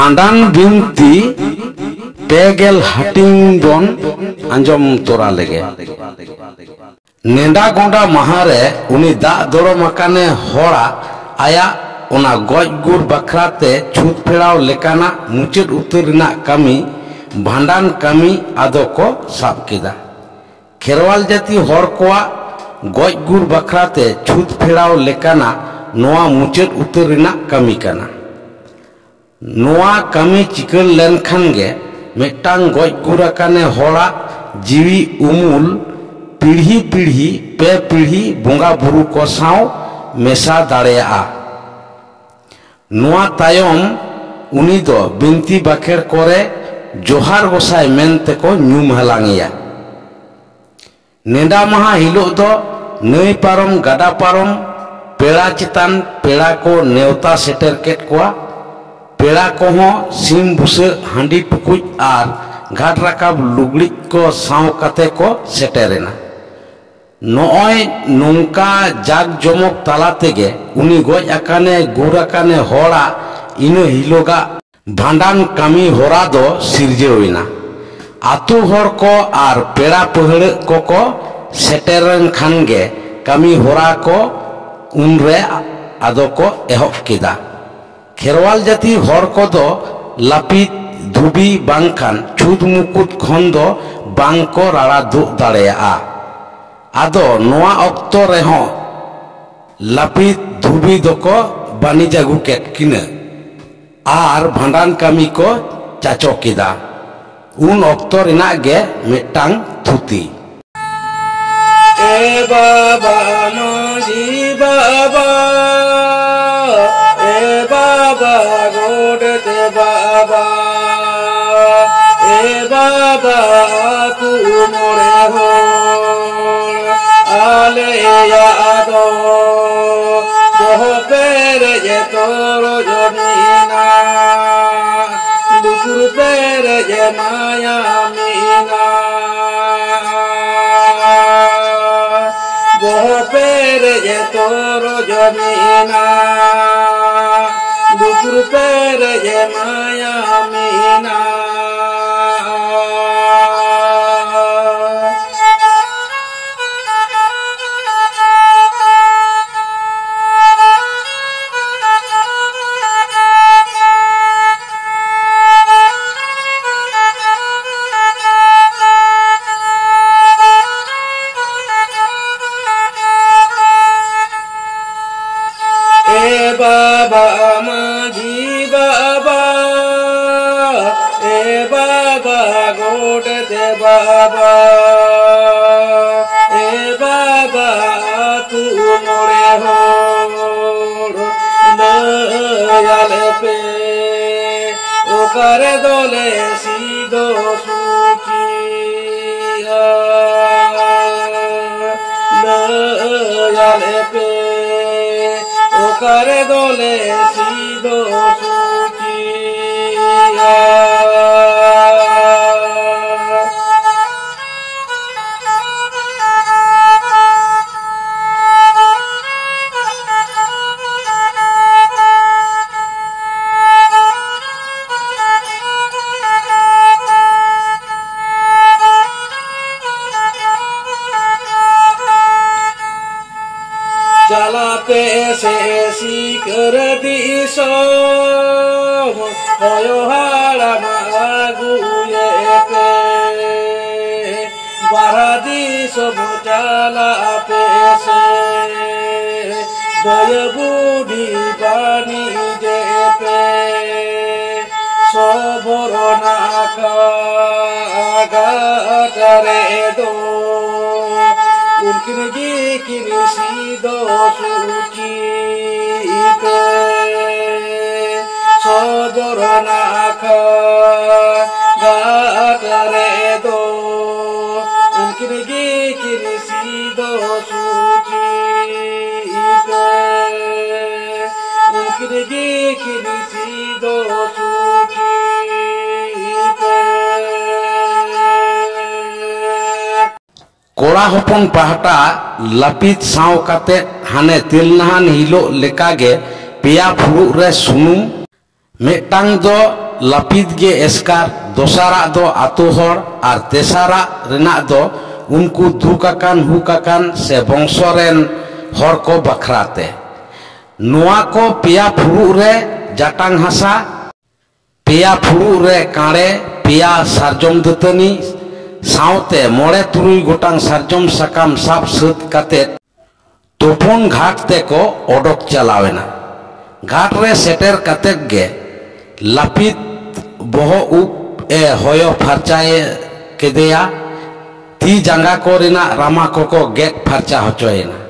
भांडान बिनती पेगेल हटिंग बन अंजम तोरा लेगे नेडा गोंडा महारे उनी दा दरो मकाने होड़ा आया ओना गज गुर बखराते छूत फेड़ाव लेकाना मुचाद उतर रिना कामी भांडान कामी आदो को साब केदा खेरवाल जाति हर कोआ गज गुर बखराते छूत फेड़ाव लेकाना नोआ मुचाद उतर रिना कामी काना नोआ कामी चिकल लेन खान गे मेटांग गज गुर अकाने होड़ा जीवी उमुल पीढ़ी पीढ़ी पे पीढ़ी बोंगा बुरु को साव मेसा दाड़ेया नोआ तायम उनी दो बिनती बाखेर करे जोहार गोसाई मेनते को न्यूम हलांगिया नेडा महा हिलो दो नई पारम गाडा पारम पेड़ा चितान पेड़ा को नेवता सेटर केट कोआ पेड़ा कोहो सिम बुसे हांडी टुकुज आर घाट राकाब लुगड़ी को साव कते को सेटेरेना नोय नोंका जाग जमक ताला तेगे उनी गज आकाने गुर आकाने होड़ा इनो हिलोगा भांडान कामी होरा दो सिरजेवइना आतु हर को आर पेड़ा पहड़ को सेटेरन खानगे कामी होरा को उनरे आदो को एहब केदा खेरवाल जाति हर को दो लापित धुबी बांखान छुद मुकुट खन दो बांग को राड़ा दु दाड़ेया आदो नोआ अक्तो रेहो लापित धुबी दो को बानी जागु केट किने आर भांडान कामी को चाचो केदा उन अक्तो रिना गे मिटांग थुती ए बाबा माजी बाबा ए बाबा गोडते बाबा ए बाबा तू मोरे हो आले यादो दोह पेर ये तोरो जमीना दुकुर पेर ये माया मीना दोह पेर ये तोरो जमीना दुकुर पेर ये माया मीना बाबा माजी बाबा ए बाबा गोडते बाबा ए बाबा तू मोरे हो दयाल पे ओ करे दोले सीधो सूची दयाल पे करे दोले सीधो सूचिया चला पैसे सीकर दिसो होयो हाड़ा मागुए पे बारा दिसो चला पैसे दय बुढ़ी पानी जे पे सोबर नाका करे दो उनकी किसी दो सूची पे सोदर नाख करे दो उनकी किसी दो सूची पे उनकी किसी दो सूची पे कोड़ा हपन पहाटा लापित साव काते हाने तिलनाहान हिलो लेकागे पेया फुरुग रे सुनुम मेटांग दो लापिद गे एस्कार दोसारा दो आतो हर और तेसारा रेना दो उनको दुकाकान हुकाकान से बंशोरेन हर को बखराते नुआ को पिया फुरु रे जाटांग हासा पिया फुरु रे काड़े पिया सारजम दतनी साउते मोड़े तुरुई गोटांग सारजम साकाम साब सत काते तोपुन घाट ते को ओडक चलावेना घाट रे सेटर काते गे लापित बहो उप ए होयो फरचाए केदेया ती जांगा को रिना रामा को गेट फरचा होचोयना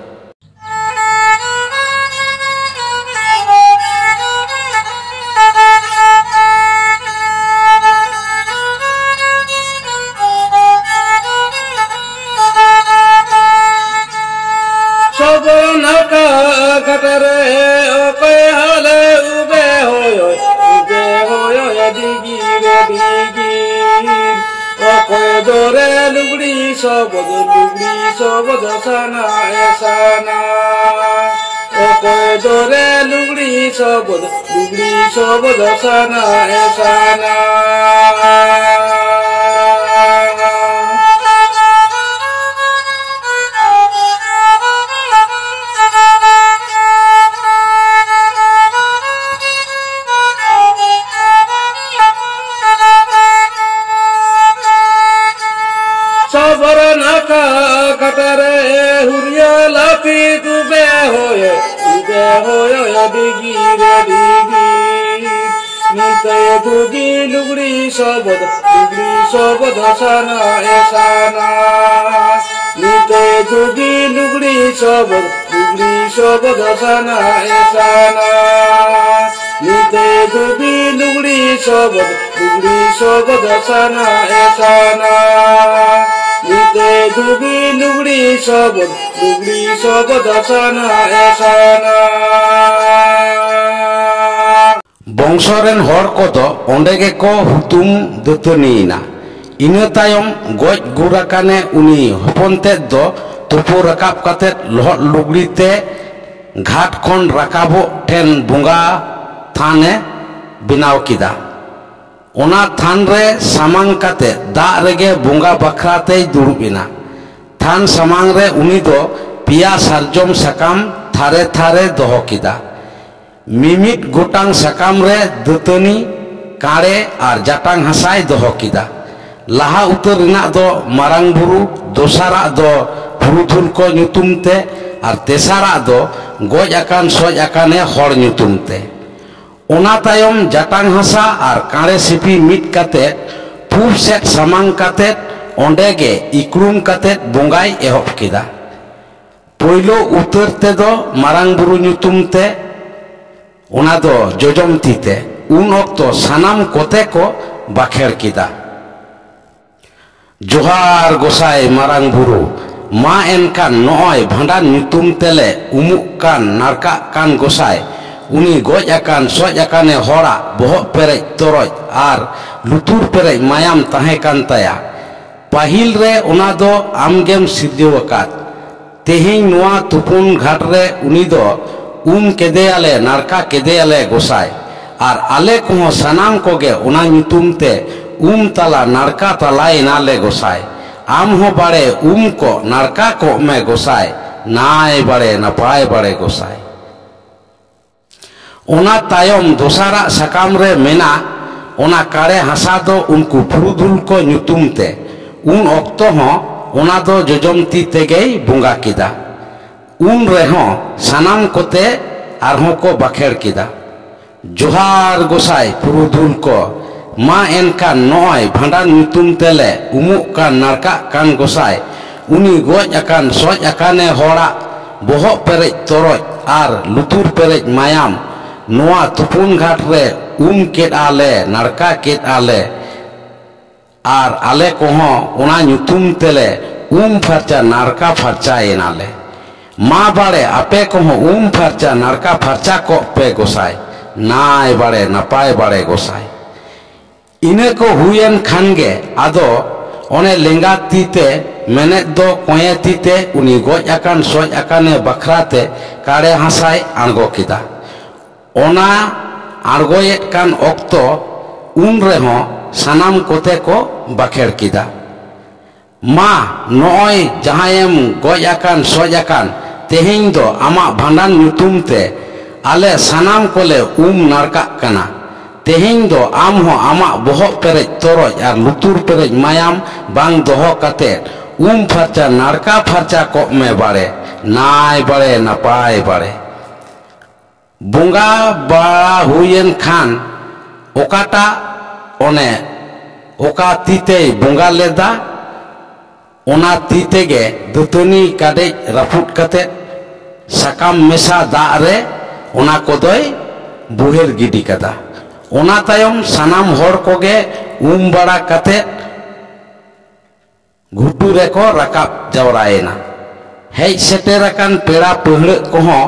कटरे ओके हाले उबे होयो दिगी रे दिगी ओके दोरे लुगड़ी सबद साना ऐसाना ओके दोरे लुगड़ी सबद साना ऐसाना कटरे हुरिया लापी दुबे होयो दिगी रे दिगी नीते दुगी लुगड़ी सबद साना ऐसाना नीते दुगी लुगड़ी सबद साना ऐसाना नीते दुगी लुगड़ी सबद साना ऐसाना नीते दुगी लुगड़ी सबद साना ऐसाना बंशोरेन हर कोदो ओंडे गे को हुतुम दतनीना इना तायम गज गुराकाने उनी हपनते दो तुपु रकाब काते लहट लुगड़ीते घाट खन रकाबो ठेन बुंगा थाने बिनाव किदा ओना थान रे सामांग काते दा रेगे बुंगा बखराते दुरुबिना थान सामांग रे उनी दो पिया सारजम साकाम थारे थारे दोहो किदा मिमिट गोटांग साकाम रे दतनी काड़े और जाटांग हासाय दोहो किदा लाहा उतर रिना दो मारांग बुरु दोसारा दो पुरुधुल को ᱧᱩᱛᱩᱢते और तेसारा दो गज आकान सज आकाने हर ᱧᱩᱛᱩᱢते ओना तायम जाटांग हासा और काड़े सिपी मिट काते पूब सेट सामांग काते ओंडे गे इक्रुम काते बोंगाय एहब किदा पोइलो उतर ते दो मारांग बुरु ᱧᱩᱛᱩᱢते ओना दो जोजम तीते उन ओक्तो सानाम कोते को बाखेर किदा जोहार गोसाई मारांग बुरु मा एनकान नॉय भांडान ᱧᱩᱛᱩᱢ तेले उमुक कान नारका कान गोसाई उनी गज आकान सज आकाने हरा बहक पेरेज तोरज और लुतुर पेरेज मायाम ताहे कान ताया पाहिल रे ओना दो आमगेम सिरजव आकाद तेहें नुआ तुपुन घाट रे उनी दो केदेयाले नारका केदेयाले गोसाई और आले को सानाम कोगे ओना ᱧᱩᱛᱩᱢते तला नारका तलाय नाले गोसाई आम हो बाड़े को नारका को में गोसाई नाय बाड़े नपाय बाड़े गोसाई ओना तायम दोसारा साकाम रे मेना ओना काड़े हासा दो उनको पुरुधुल को ᱧᱩᱛᱩᱢते उन ऑक्तो हो ओना दो जोजमती तेगे बुंगा किदा उन रेहो सानाम कोते आरहों को बखेर किदा जोहार गोसाई पुरुधुल को मा एनका नॉय भांडान ᱧᱩᱛᱩᱢ तेले उमुक कान नारका कान गोसाई उनी गज आकान सज आकाने हरा बहक पेरेज तोरज और लुतुर पेरेज मायाम नोआ तुपुन घाट रे केद आले नारका केद आले और आले कोहो ओना ᱧᱩᱛᱩᱢ तेले फरचा नारका फरचा एनाले मा बाड़े आपे कोहो फरचा नारका फरचा को पे गोसाई नाय बाड़े नपाय बाड़े गोसाई इने को हुएन खानगे आदो ओने लेंगा तीते मेने दो कोये तीते उनी गज आकान सज आकाने बखराते काड़े हासाय आंगो किदा ओना आड़गोयेत कान ऑक्तो उन रेहों सानाम कोते को बाखेड़ किदा मा नॉय जहायम गज आकान सज आकान तेहें दो आमा भांडान नुतुम ते आले सानाम कोले नारका कना तेहें दो आम हो आमा बोहक पेरेज तोरज और लुतुर पेरेज मायाम बांग दोहो कते फर्चा नारका फर्चा को में बाड़े नाय बाड़े नपाय बाड़े बुंगा बाड़ा हुयन खान ओकाटा ओने ओका तीते बुंगा लेदा ओना तीते गे दुतनी काडे राफुट कते साकाम मेसा दाग रे ओना कोदोय बुहेर गिडी कदा ओना तायम सानाम होड़ कोगे बाड़ा कते घुटू रेको रकाब जावरायना हेज सेटेराकान पेड़ा पहड़ कोहों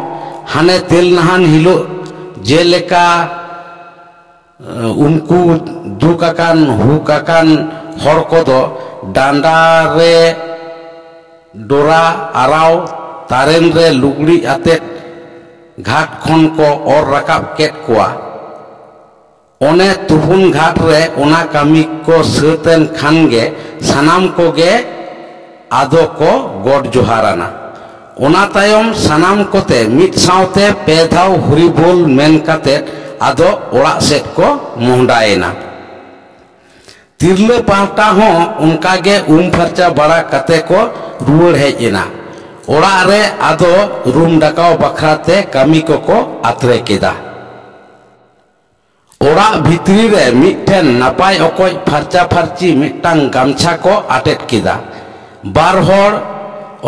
हाने तेल नहान हिलो जेलेका उनको दुकाकान हुकाकान हर कोदो डांडा रे डोरा आराव तारेन रे लुगड़ी आते घाट खन को और रकाब केट कोआ ओने तुहुन घाट रे ओना कामी को सेतेन खानगे सानाम को गे आदो को गोड जोहाराना ओना तायम सानाम कोते मिट सावते पेधाव हुरी बोल मेन काते आदो ओड़ा सेट को मोहडायना तिरले पाहटा हो उनका गे फर्चा बड़ा कते को रुवर हेजना ओड़ा रे आदो रूम डाकाव बखराते कामी को आतरे केदा ओड़ा भितरी रे मिठेन नापाय ओकोय फर्चा फर्ची मिटांग गामछा को आटेट केदा बार होड़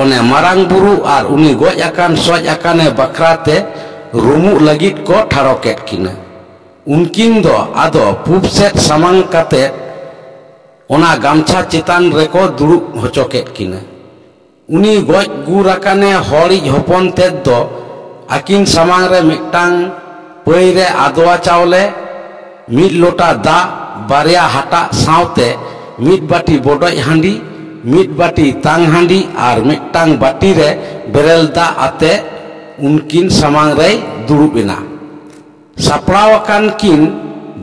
ओने मारांग बुरु और उनी गज आकान सज आकाने बखराते रुमु लगित को ठारोकेट किना उनकिन दो आदो पूब सेट सामांग काते ओना गामछा चितान रेको दुरुब होचोकेट किना उनी गज गुर आकाने हॉरिज होपन तेद दो आकिन सामांग रे मिटांग पई रे आदवा चावले मिट लोटा दा बारिया हाटा सावते मिट बाटी बोडोय हांडी मिट बाटी तांग हांडी और मिटांग बाटी रे बेरेल दा आते उनकिन सामांग रे दुरुबिना सापड़ावाकान किन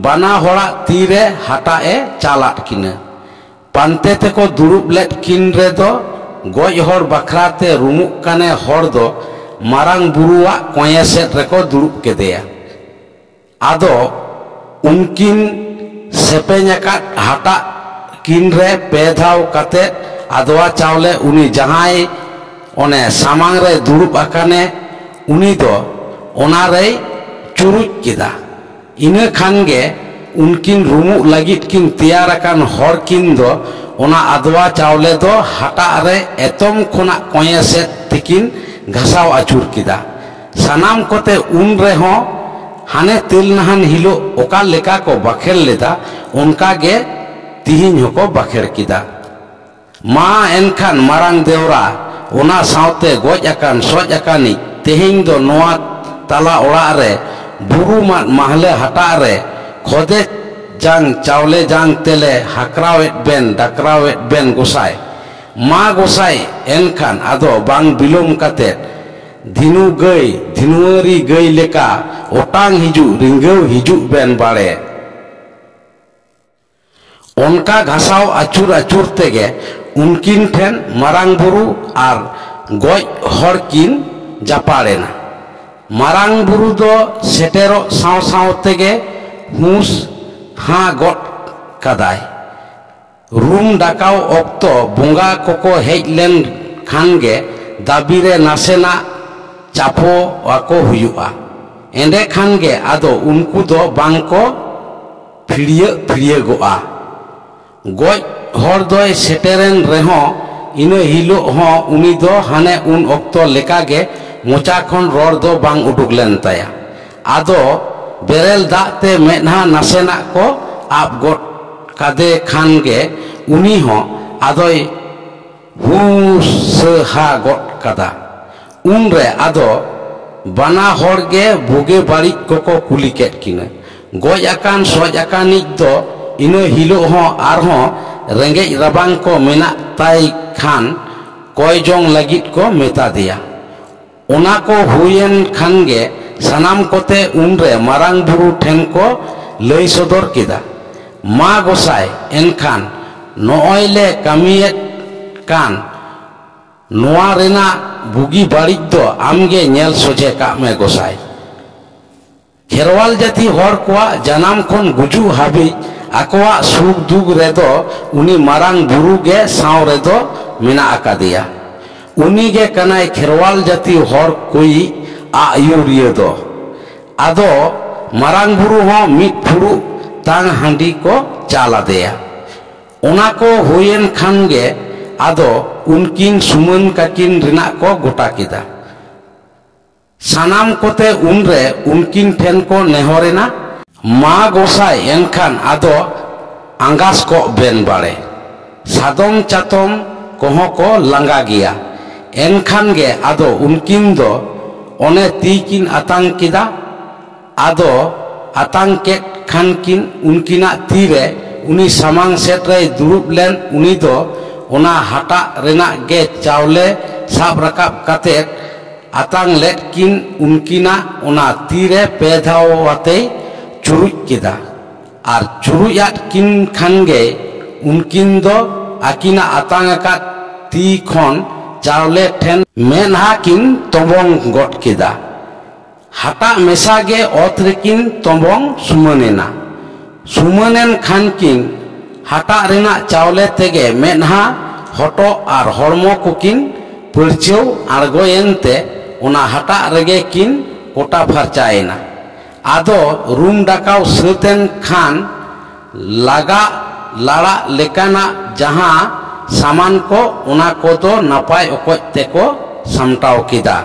बाना होड़ा तीरे हाटा ए चालाट किना पांते ते को दुरुब लेट किन रे दो गज होड़ बखराते रुमुक काने होड़ दो मारांग बुरुआ कोये सेट रे को दुरुब केदेया आदो उनकिन सेपेኛकाट हाटा किन रे पेधाव काते आदवा चावले उनी जहाय ओने सामांग रे दुरुब आकाने उनी दो ओना रे चुरुज केदा इना खानगे उनकिन रुमु लगित किन तैयार आकान हर किन दो ओना आदवा चावले दो हाटा रे एतम खोना कोये सेट तिकिन घासाव आचुर केदा सानाम कोते उन रे हो हाने तेल नहान हिलो ओका लेका को बाखेर लेदा उनका गे तिहिन होको बाखेर किदा मा एनखान मारांग देवरा ओना सावते गज आकान सज आकानी तेहें दो नोआ ताला ओड़ा रे बुरु महले हटा रे खोदे जांग चावले जांग तेले हाकरावेट बेन डाकरावेट बेन गोसाय मा गोसाय एनखान आदो बांग बिलोम काते धिनु गई धिनुअरी गई लेका ओटांग हिजु रिंगेव हिजु बेन बाड़े उनका घासाव आचुर आचुर तेगे उनकिन ठेन मारांग बुरु और गज हर किन जापाड़ेना मारांग बुरु दो सेटेरो साव साव तेगे हुस हाँ गट कदाय रूम डाकाव ओक्तो बुंगा कोको हेज लेन खानगे दाबीरे नासेना चापो आको हुयुआ एंडे खानगे आदो उनको दो बांको फिड़िए गोआ गज हर दोय सेटेरेन रेहो इनो हिलो हो उनी दो हाने उन ओक्तो लेकागे मोचा खन रोड दो बांग उडुक लेन ताया आदो बेरेल दाते मेना नासेना को आप गोट कादे खानगे उनी हो आदोय हुसहा गोट कादा उन रे आदो बाना होड़गे भोगे बाड़ी को कुली केट किना गज आकान सज आकानिज दो इनो हिलो हो आर हो रेंगेज रबांग को मेना ताई खान कोय जोंग लगित को मेता दिया ओना को हुयन खानगे सानाम कोते उन रे मारांग बुरु ठेन को लई सदर केदा मा गोसाई एनखान नॉय ले कमियेत कान नोआ रेना बुगी बाड़िज दो आमगे नेल सोजे का में गोसाई खेरवाल जाति हर कोआ जनाम खन गुजु हाबी आकोआ सुख दुख रेदो उनी मारांग बुरु गे साव रेदो मेना आकादिया उनी गे कनाय खेरवाल जाति हर कोई आयुरिय दो आदो मारांग बुरु हो मिट फुरु तांग हांडी को चाला देया ओना को होयेन खान गे आदो उनकिन सुमन काकिन रिना को गोटा किदा सानाम कोते उनरे उनकिन ठेन को नेहरेना मा गोसाई एनखान आदो आंगास को बेन बाड़े सादम चातम कोहो को लंगा गिया एनखान गे आदो उनकिन दो ओने तीकिन आतांग किदा आदो आतांग के खान किन उनकिना तीरे उनी सामांग सेट रे दुरुब लेन उनी दो ओना हाटा रेना गे चावले साब रकाब काते आतांग लेट किन उनकिना ओना तीरे पेधाव वाते चुरुज किदा आर चुरुजात किन खान गे उनकिन दो आकिना आतांग का ती खन चावले ठेन मेनहा किन तोबंग गट किदा हाटा मेसा गे ओत रेकिन तोबंग सुमनेना सुमनेन खान किन हाटा रेना चावले तेगे मेनहा हटो आर हरमो कुकिन परचेव आड़गोयेनते ओना हाटा रेगे किन कोटा फरचायना आदो रूम डाकाव सतेन खान लागा लाड़ा लेकाना जहां सामान को ओना को तो नपाय ओकoj तेको सामटाव किदा।